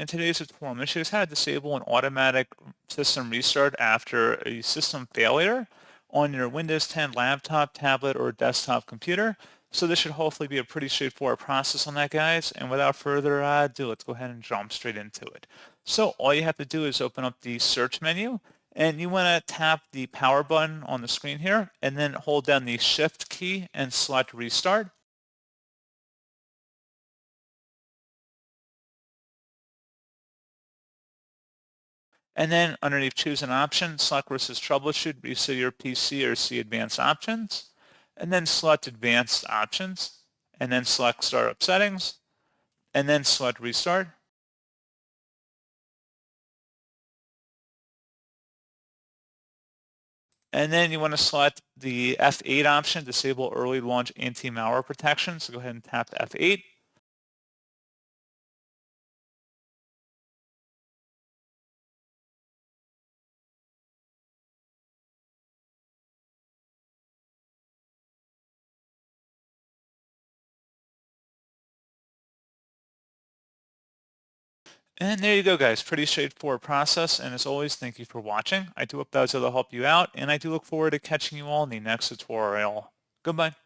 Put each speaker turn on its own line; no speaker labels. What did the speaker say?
In today's tutorial, I'm going to show you how to disable an automatic system restart after a system failure on your Windows 10 laptop, tablet, or desktop computer. So this should hopefully be a pretty straightforward process on that, guys. And without further ado, let's go ahead and jump straight into it. So all you have to do is open up the search menu, and you want to tap the power button on the screen here, and then hold down the shift key and select restart. And then underneath choose an option, select versus troubleshoot, reset your PC or see advanced options. And then select advanced options. And then select startup settings. And then select restart. And then you want to select the F8 option, disable early launch anti-malware protection. So go ahead and tap F8. And there you go, guys. Pretty straightforward process. And as always, thank you for watching. I do hope that was able to help you out. And I do look forward to catching you all in the next tutorial. Goodbye.